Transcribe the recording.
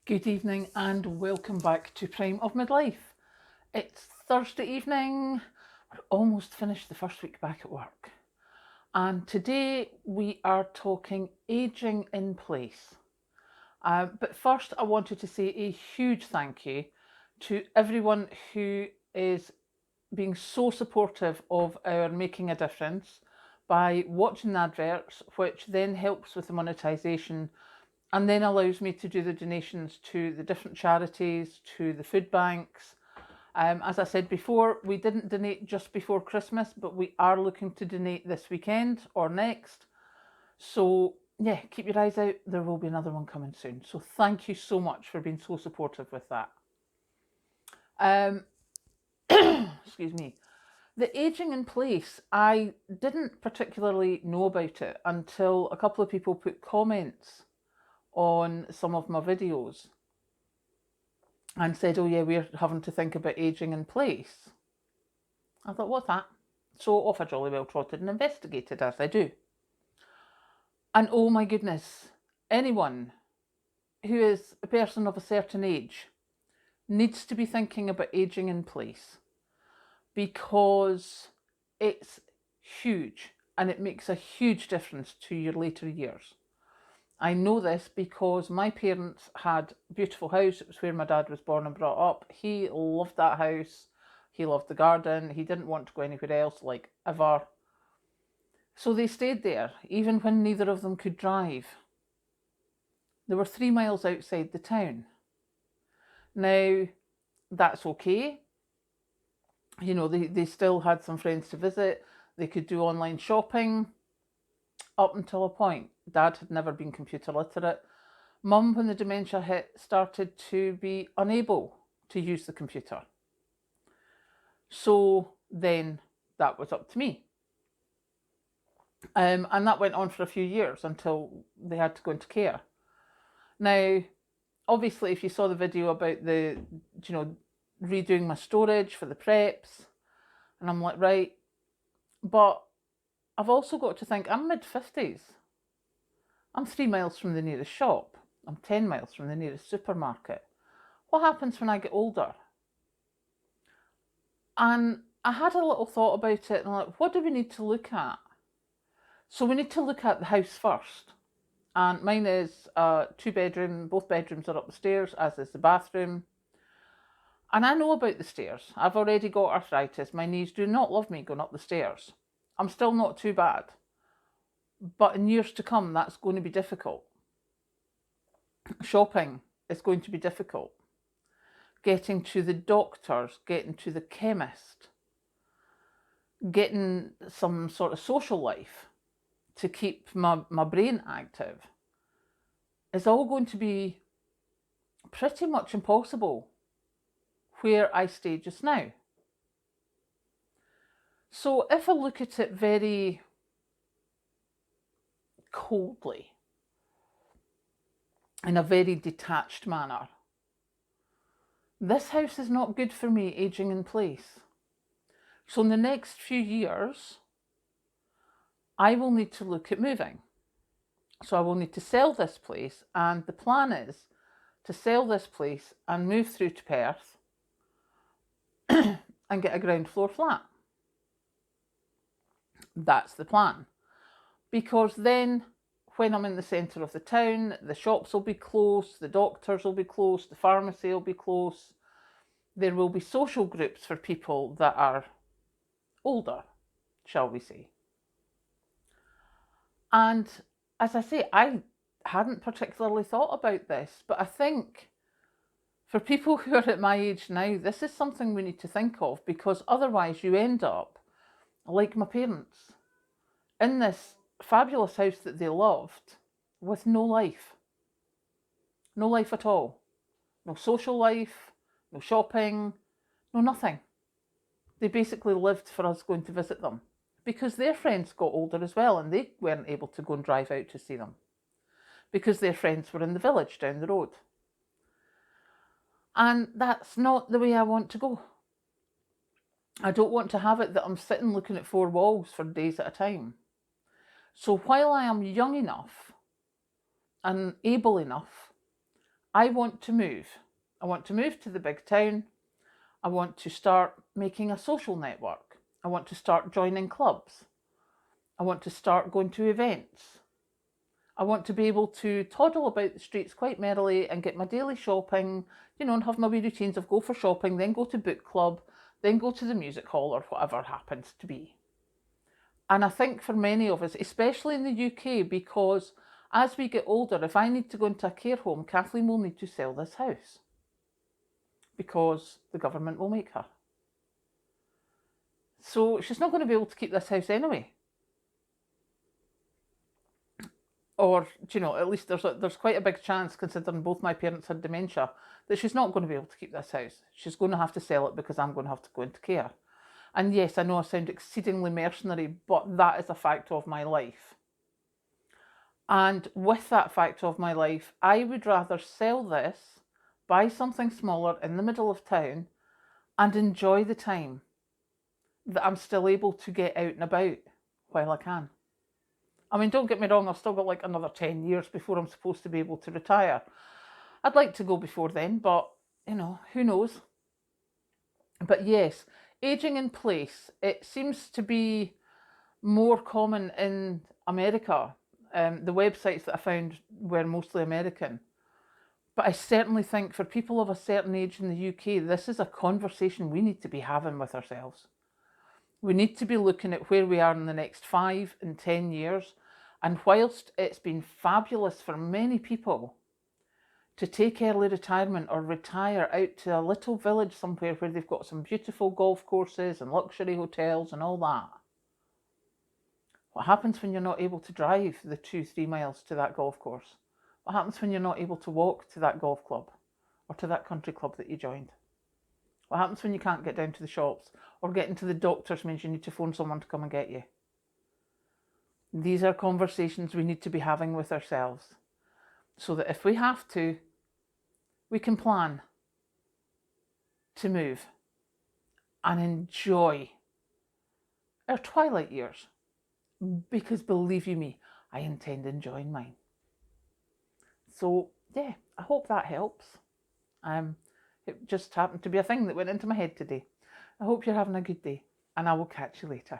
Good evening and welcome back to Prime of Midlife. It's Thursday evening, we're almost finished the first week back at work. And today we are talking ageing in place. But first I wanted to say a huge thank you to everyone who is being so supportive of our Making a Difference by watching the adverts, which then helps with the monetisation and then allows me to do the donations to the different charities, to the food banks. As I said before, we didn't donate just before Christmas, but we are looking to donate this weekend or next. So yeah, keep your eyes out. There will be another one coming soon. So thank you so much for being so supportive with that. Excuse me. The ageing in place, I didn't particularly know about it until a couple of people put comments on some of my videos and said, oh yeah, we're having to think about ageing in place. I thought, what's that? So off I jolly well trotted and investigated, as I do. And oh my goodness, anyone who is a person of a certain age needs to be thinking about ageing in place, because it's huge and it makes a huge difference to your later years. I know this because my parents had a beautiful house. It was where my dad was born and brought up. He loved that house. He loved the garden. He didn't want to go anywhere else, like, ever. So they stayed there, even when neither of them could drive. They were 3 miles outside the town. Now, that's okay. You know, they still had some friends to visit. They could do online shopping up until a point. Dad had never been computer literate. Mum, when the dementia hit, started to be unable to use the computer. So then that was up to me. And that went on for a few years until they had to go into care. Now, obviously, if you saw the video about the, redoing my storage for the preps, and I'm like, right, but I've also got to think, I'm mid-50s. I'm 3 miles from the nearest shop. I'm 10 miles from the nearest supermarket. What happens when I get older? And I had a little thought about it and I'm like, what do we need to look at? So we need to look at the house first. And mine is a 2-bedroom, both bedrooms are up the stairs, as is the bathroom. And I know about the stairs. I've already got arthritis. My knees do not love me going up the stairs. I'm still not too bad. But in years to come, that's going to be difficult. Shopping is going to be difficult. Getting to the doctors, getting to the chemist, getting some sort of social life to keep my brain active is all going to be pretty much impossible where I stay just now. So if I look at it very coldly, in a very detached manner, this house is not good for me ageing in place. So in the next few years, I will need to look at moving. So I will need to sell this place, and the plan is to sell this place and move through to Perth and get a ground floor flat. That's the plan. Because then when I'm in the centre of the town, the shops will be close, the doctors will be close, the pharmacy will be close. There will be social groups for people that are older, shall we say. And as I say, I hadn't particularly thought about this, but I think for people who are at my age now, this is something we need to think of, because otherwise you end up like my parents in this fabulous house that they loved with no life. No life at all. No social life, no shopping, no nothing. They basically lived for us going to visit them, because their friends got older as well and they weren't able to go and drive out to see them because their friends were in the village down the road. And that's not the way I want to go. I don't want to have it that I'm sitting looking at 4 walls for days at a time. So while I am young enough and able enough, I want to move. I want to move to the big town. I want to start making a social network. I want to start joining clubs. I want to start going to events. I want to be able to toddle about the streets quite merrily and get my daily shopping, and have my wee routines of go for shopping, then go to book club, then go to the music hall or whatever happens to be. And I think for many of us, especially in the UK, because as we get older, if I need to go into a care home, Kathleen will need to sell this house because the government will make her. So she's not going to be able to keep this house anyway. Or, at least there's quite a big chance, considering both my parents had dementia, that she's not going to be able to keep this house. She's going to have to sell it because I'm going to have to go into care. And yes, I know I sound exceedingly mercenary, but that is a fact of my life. And with that fact of my life, I would rather sell this, buy something smaller in the middle of town, and enjoy the time that I'm still able to get out and about while I can. I mean, don't get me wrong, I've still got like another 10 years before I'm supposed to be able to retire. I'd like to go before then, but, who knows? But yes, aging in place, it seems to be more common in America. The websites that I found were mostly American. But I certainly think for people of a certain age in the UK, this is a conversation we need to be having with ourselves. We need to be looking at where we are in the next 5 and 10 years. And whilst it's been fabulous for many people to take early retirement or retire out to a little village somewhere where they've got some beautiful golf courses and luxury hotels and all that, what happens when you're not able to drive the 2-3 miles to that golf course? What happens when you're not able to walk to that golf club or to that country club that you joined? What happens when you can't get down to the shops, or getting to the doctors means you need to phone someone to come and get you? These are conversations we need to be having with ourselves so that if we have to, we can plan to move and enjoy our twilight years. Because believe you me, I intend enjoying mine. So yeah, I hope that helps. It just happened to be a thing that went into my head today. I hope you're having a good day, and I will catch you later.